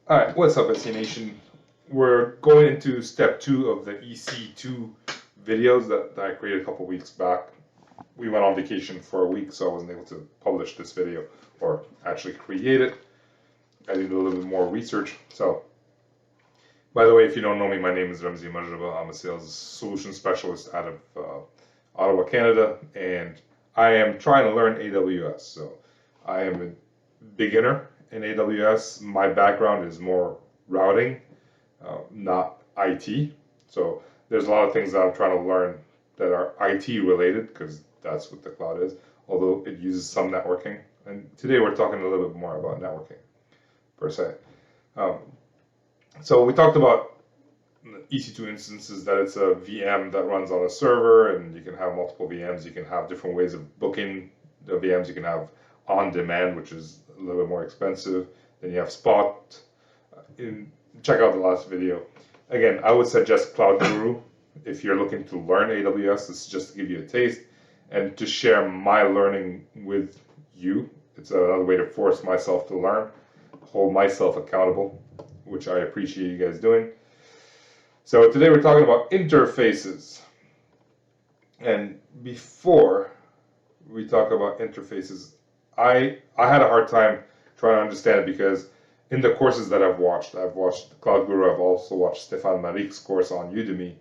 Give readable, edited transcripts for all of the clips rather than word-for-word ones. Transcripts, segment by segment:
All right, what's up, SC Nation? We're going into step 2 of the EC2 videos that I created a couple weeks back. We went on vacation for a week, so I wasn't able to publish this video or actually create it. I did a little bit more research. So, by the way, if you don't know me, my name is Ramzi Majraba. I'm a sales solution specialist out of Ottawa, Canada, and I am trying to learn AWS. So, I am a beginner in AWS. My background is more routing, not IT. So there's a lot of things that I'm trying to learn that are IT related because that's what the cloud is, although it uses some networking. And today we're talking a little bit more about networking per se. So we talked about EC2 instances, that it's a VM that runs on a server, and you can have multiple VMs. You can have different ways of booking the VMs. You can have on demand, which is a little bit more expensive. Then you have spot. Check out the last video. Again, I would suggest Cloud Guru if you're looking to learn AWS. This is just to give you a taste and to share my learning with you. It's another way to force myself to learn, hold myself accountable, which I appreciate you guys doing. So today we're talking about interfaces. And before we talk about interfaces, I had a hard time trying to understand it because in the courses that I've watched Cloud Guru, I've also watched Stefan Marik's course on Udemy.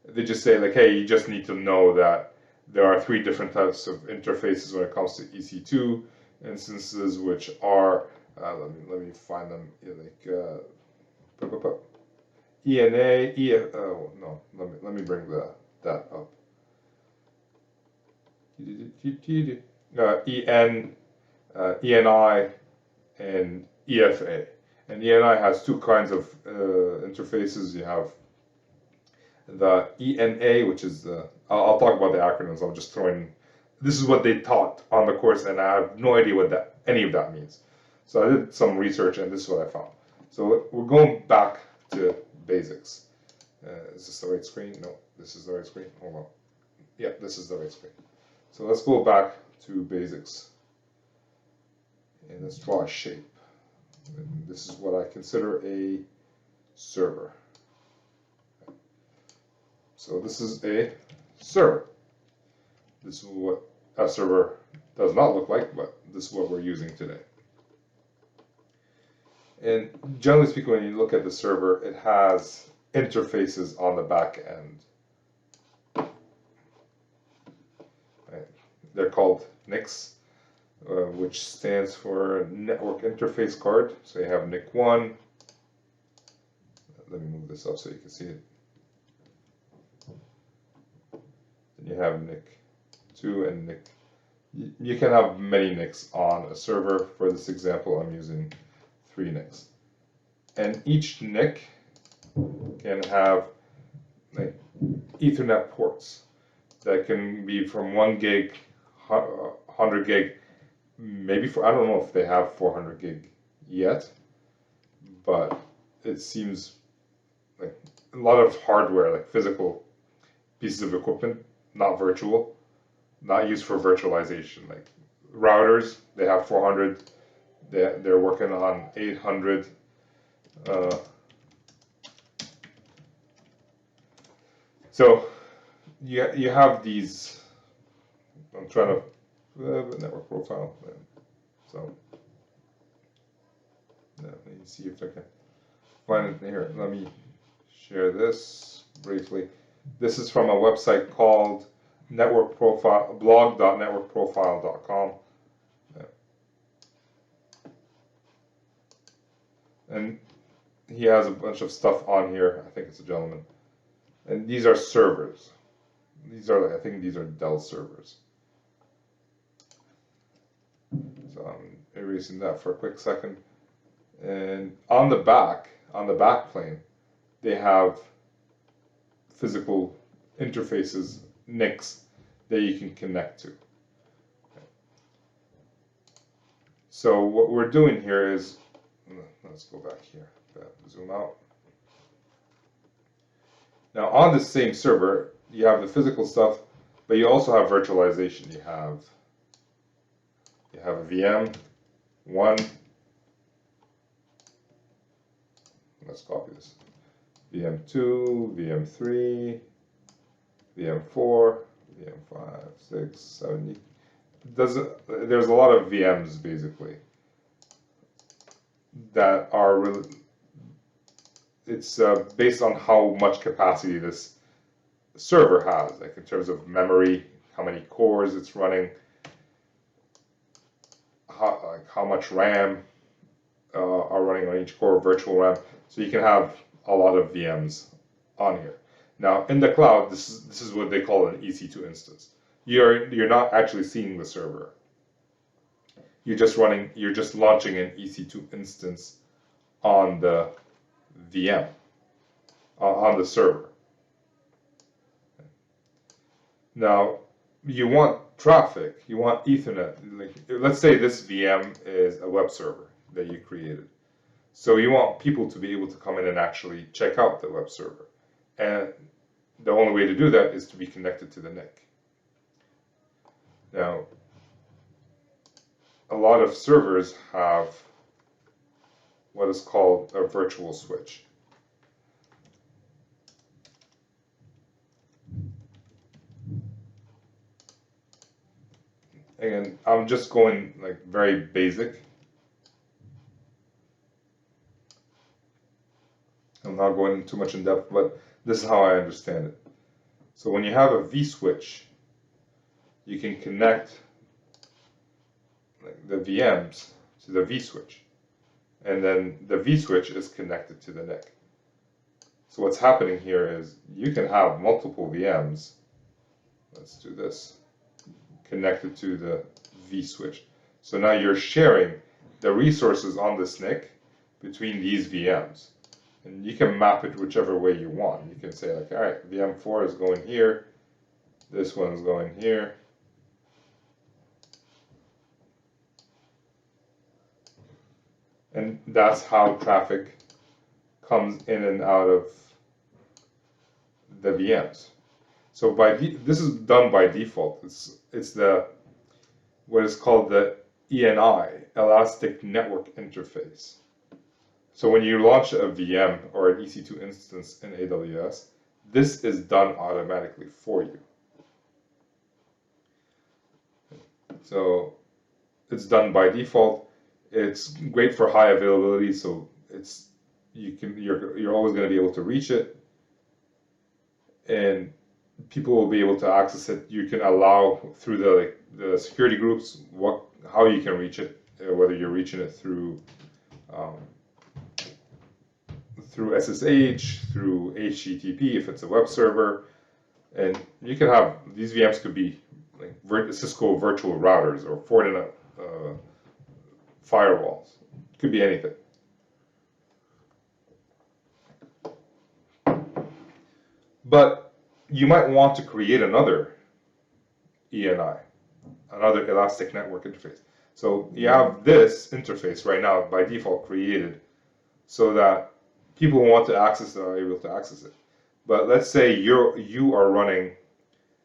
They just say like, hey, you just need to know that there are 3 different types of interfaces when it comes to EC2 instances, which are, let me find them, like ENA, oh no, let me bring that up. EN, ENI, and EFA. And ENI has 2 kinds of interfaces. You have the ENA, which is the, I'll talk about the acronyms. I'm just throwing, this is what they taught on the course, and I have no idea what any of that means. So I did some research, and this is what I found. So we're going back to basics. Is this the right screen? No, this is the right screen. Hold on. Yeah, this is the right screen. So let's go back to basics. And let's draw a shape. And this is what I consider a server. So this is a server. This is what a server does not look like, but this is what we're using today. And generally speaking, when you look at the server, it has interfaces on the back end. Right. They're called NICs. Which stands for Network Interface Card. So you have NIC 1. Let me move this up so you can see it. Then you have NIC 2 and NIC. You can have many NICs on a server. For this example, I'm using 3 NICs. And each NIC can have like Ethernet ports that can be from 1 gig, 100 gig, maybe I don't know if they have 400 gig yet, but it seems like a lot of hardware, like physical pieces of equipment, not virtual, not used for virtualization. Like routers, they have 400, they're working on 800. So you have these, I'm trying to network profile. So let me see if I can find it here. Let me share this briefly. This is from a website called blog.networkprofile.com. And he has a bunch of stuff on here. I think it's a gentleman. And these are servers. These are, I think these are Dell servers. So I'm erasing that for a quick second. And on the back plane, they have physical interfaces, NICs, that you can connect to. So what we're doing here is, let's go back here, zoom out. Now on the same server, you have the physical stuff, but you also have virtualization. You have a VM, 1, Let's copy this. VM2, VM3, VM4, VM5, 6, 7. There's a lot of VMs basically that are really, it's based on how much capacity this server has, like in terms of memory, how many cores it's running, how much RAM are running on each core, virtual RAM. So you can have a lot of VMs on here. Now in the cloud, this is what they call an EC2 instance. You're not actually seeing the server. You're just launching an EC2 instance on the VM, on the server. Now, you want traffic, you want Ethernet. Like, let's say this VM is a web server that you created. So you want people to be able to come in and actually check out the web server. And the only way to do that is to be connected to the NIC. Now, a lot of servers have what is called a virtual switch. Again, I'm just going like very basic. I'm not going too much in depth, but this is how I understand it. So when you have a vSwitch, you can connect like the VMs to the vSwitch, and then the vSwitch is connected to the NIC. So what's happening here is you can have multiple VMs. Let's do this. Connected to the vSwitch. So now you're sharing the resources on this NIC between these VMs. And you can map it whichever way you want. You can say like, all right, VM4 is going here, this one's going here. And that's how traffic comes in and out of the VMs. So this is done by default. It's what is called the ENI, Elastic Network Interface. So when you launch a VM or an EC2 instance in AWS, this is done automatically for you. So it's done by default. It's great for high availability, so you're always going to be able to reach it, and people will be able to access it. You can allow through the security groups how you can reach it, whether you're reaching it through SSH, through HTTP if it's a web server, and you can have these VMs could be like Cisco virtual routers or Fortinet firewalls. It could be anything. But you might want to create another ENI, another Elastic Network Interface. So you have this interface right now by default created so that people who want to access it are able to access it. But let's say you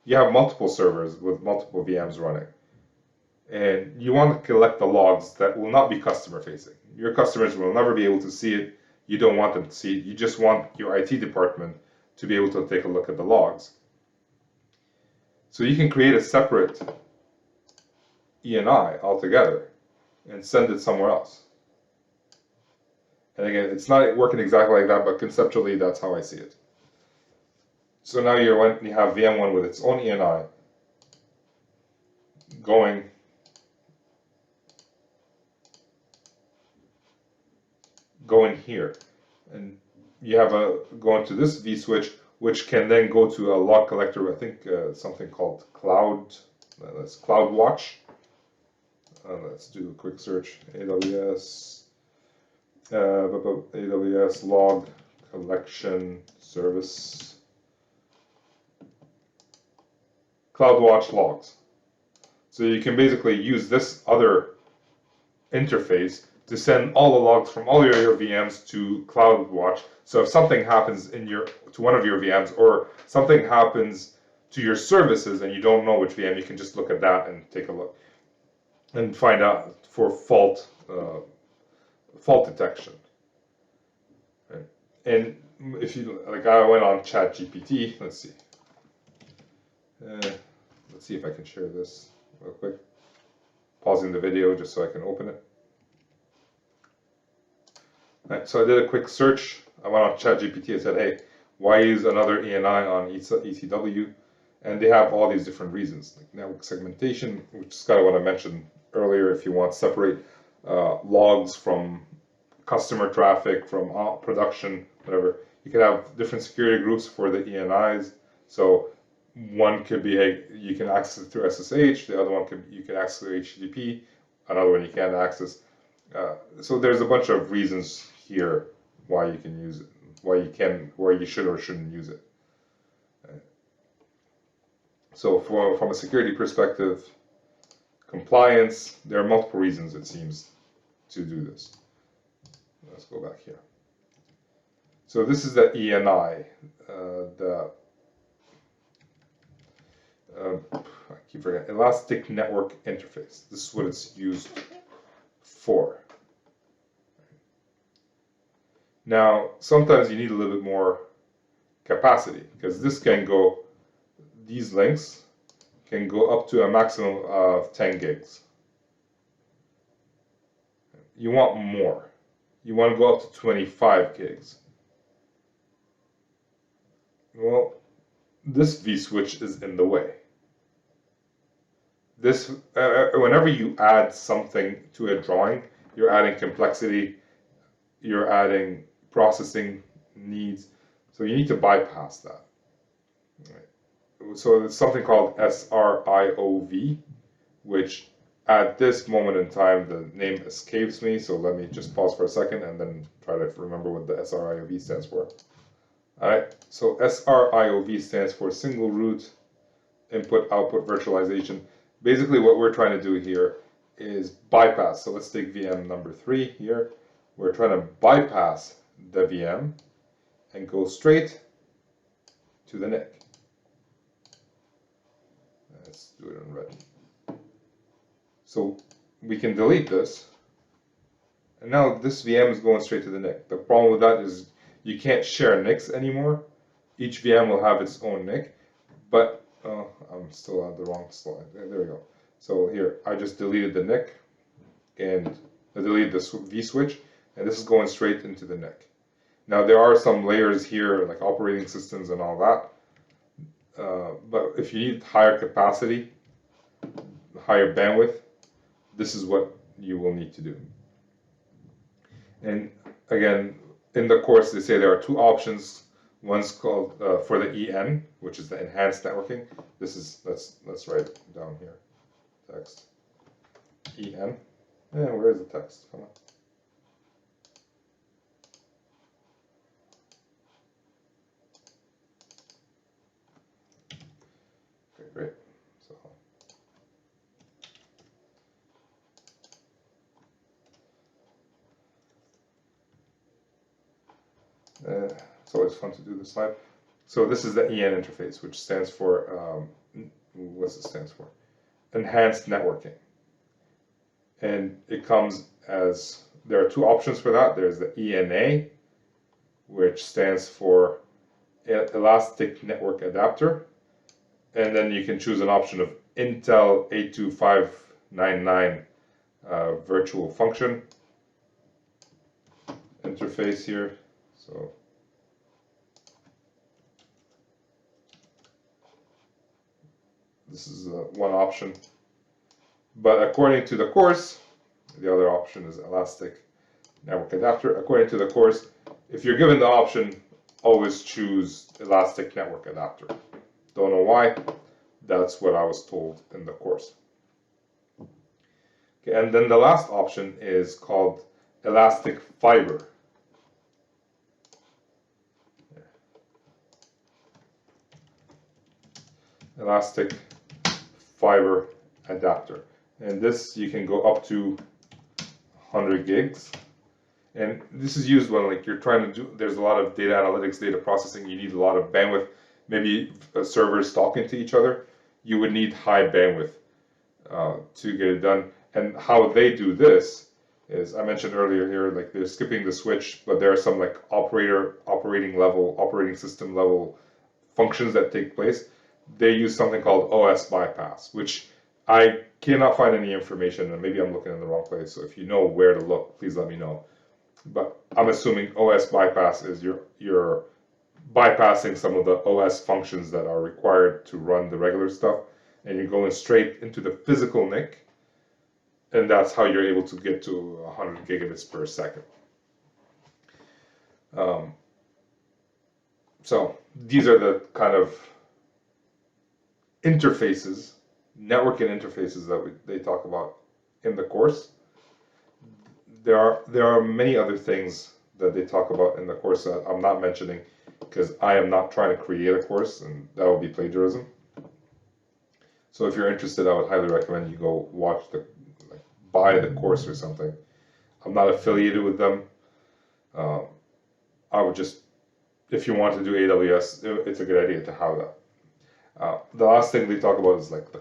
have multiple servers with multiple VMs running, and you want to collect the logs that will not be customer facing. Your customers will never be able to see it. You don't want them to see it. You just want your IT department to be able to take a look at the logs. So you can create a separate ENI altogether and send it somewhere else. And again, it's not working exactly like that, but conceptually that's how I see it. So now you have VM1 with its own ENI going here, and you have going to this vSwitch, which can then go to a log collector. I think something called that's CloudWatch. Let's do a quick search. AWS log collection service. CloudWatch logs. So you can basically use this other interface to send all the logs from all your VMs to CloudWatch. So if something happens to one of your VMs, or something happens to your services and you don't know which VM, you can just look at that and take a look and find out for fault detection. Right. And if you, like, I went on ChatGPT, let's see. Let's see if I can share this real quick. Pausing the video just so I can open it. Right, so I did a quick search. I went on ChatGPT and said, hey, why use another ENI on ECW? And they have all these different reasons, like network segmentation, which is kind of what I mentioned earlier. If you want to separate logs from customer traffic, from production, whatever, you can have different security groups for the ENIs. So one could be, hey, you can access it through SSH. The other one you can access through HTTP. Another one you can't access. So there's a bunch of reasons here why you can use it, why you should or shouldn't use it. So from a security perspective, compliance, there are multiple reasons, it seems, to do this. Let's go back here. So this is the ENI, I keep forgetting, Elastic Network Interface. This is what it's used for. Now, sometimes you need a little bit more capacity, because this can go, these links can go up to a maximum of 10 gigs. You want more. You want to go up to 25 gigs. Well, this vSwitch is in the way. This, whenever you add something to a drawing, you're adding complexity, you're adding processing needs, so you need to bypass that. Right. So there's something called SRIOV, which at this moment in time, the name escapes me, so let me just pause for a second and then try to remember what the SRIOV stands for. Alright, so SRIOV stands for Single Root Input-Output Virtualization. Basically what we're trying to do here is bypass. So let's take VM number 3 here. We're trying to bypass the VM and go straight to the NIC. Let's do it in red. So we can delete this, and now this VM is going straight to the NIC. The problem with that is you can't share NICs anymore. Each VM will have its own NIC, but I'm still on the wrong slide. There we go. So here, I just deleted the NIC, and I deleted the vSwitch, and this is going straight into the NIC. Now there are some layers here, like operating systems and all that, but if you need higher capacity, higher bandwidth, this is what you will need to do. And again, in the course, they say there are two options. One's called for the EN, which is the enhanced networking. This is, let's write it down here. Text. EN. Yeah, where is the text? Come on. Okay, great. It's always fun to do this slide. So this is the EN interface, which stands for, what's it stands for? Enhanced networking. And it comes as, there are two options for that. There's the ENA, which stands for Elastic Network Adapter. And then you can choose an option of Intel 82599 virtual function interface here. So this is one option, but according to the course, the other option is Elastic Network Adapter. According to the course, if you're given the option, always choose Elastic Network Adapter. Don't know why, that's what I was told in the course. Okay, and then the last option is called Elastic Fiber. Elastic Fiber Adapter, and this you can go up to 100 gigs, and this is used when like you're trying to do, there's a lot of data analytics, data processing, you need a lot of bandwidth, maybe servers talking to each other, you would need high bandwidth to get it done. And how they do this is I mentioned earlier here, like they're skipping the switch, but there are some like operating system level functions that take place. They use something called OS bypass, which I cannot find any information, and maybe I'm looking in the wrong place. So if you know where to look, please let me know. But I'm assuming OS bypass is you're bypassing some of the OS functions that are required to run the regular stuff, and you're going straight into the physical NIC, and that's how you're able to get to 100 gigabits per second. So these are the kind of interfaces, networking interfaces that they talk about in the course. There are many other things that they talk about in the course that I'm not mentioning because I am not trying to create a course, and that would be plagiarism. So if you're interested, I would highly recommend you go watch buy the course or something. I'm not affiliated with them. I would just, if you want to do AWS, it's a good idea to have that. The last thing they talk about is like the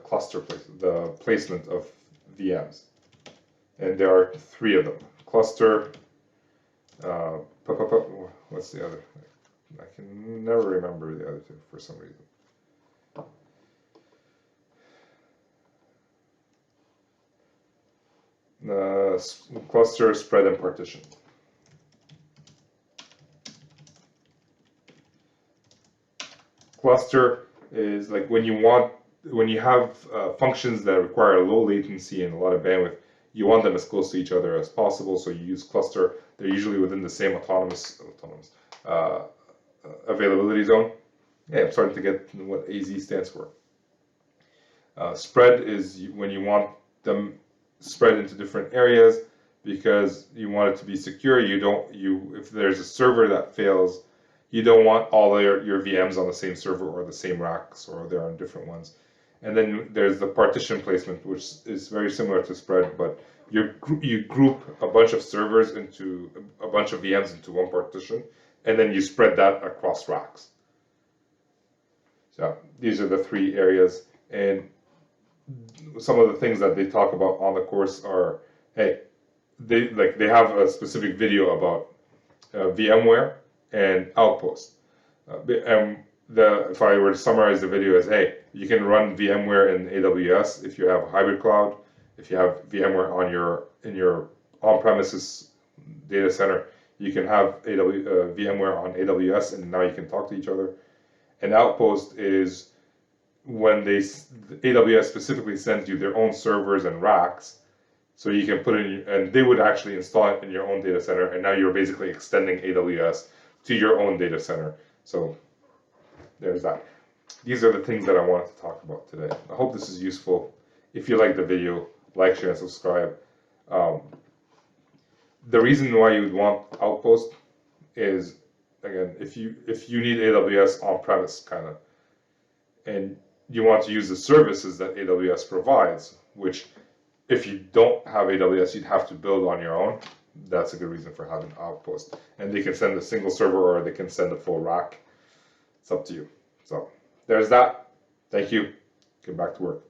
the placement of VMs. And there are 3 of them. Cluster, what's the other? I can never remember the other 2 for some reason. Cluster, spread, and partition. Cluster is like when you have functions that require low latency and a lot of bandwidth, you want them as close to each other as possible, so you use cluster. They're usually within the same autonomous availability zone. Yeah, I'm starting to get what AZ stands for. Spread is when you want them spread into different areas because you want it to be secure. If there's a server that fails, you don't want all your VMs on the same server or the same racks, or they're on different ones. And then there's the partition placement, which is very similar to spread, but you group a bunch of servers into a bunch of VMs into one partition, and then you spread that across racks. So these are the 3 areas, and some of the things that they talk about on the course are, hey, they have a specific video about VMware and Outpost. If I were to summarize the video as, hey, you can run VMware in AWS if you have a hybrid cloud. If you have VMware in your on-premises data center, you can have VMware on AWS, and now you can talk to each other. And Outpost is when AWS specifically sends you their own servers and racks, so you can put in, and they would actually install it in your own data center, and now you're basically extending AWS to your own data center. So there's that. These are the things that I wanted to talk about today. I hope this is useful. If you like the video, like, share, and subscribe. The reason why you would want Outpost is, again, if you need AWS on-premise kind of, and you want to use the services that AWS provides, which if you don't have AWS, you'd have to build on your own. That's a good reason for having Outpost. And they can send a single server or they can send a full rack. It's up to you. So there's that. Thank you. Get back to work.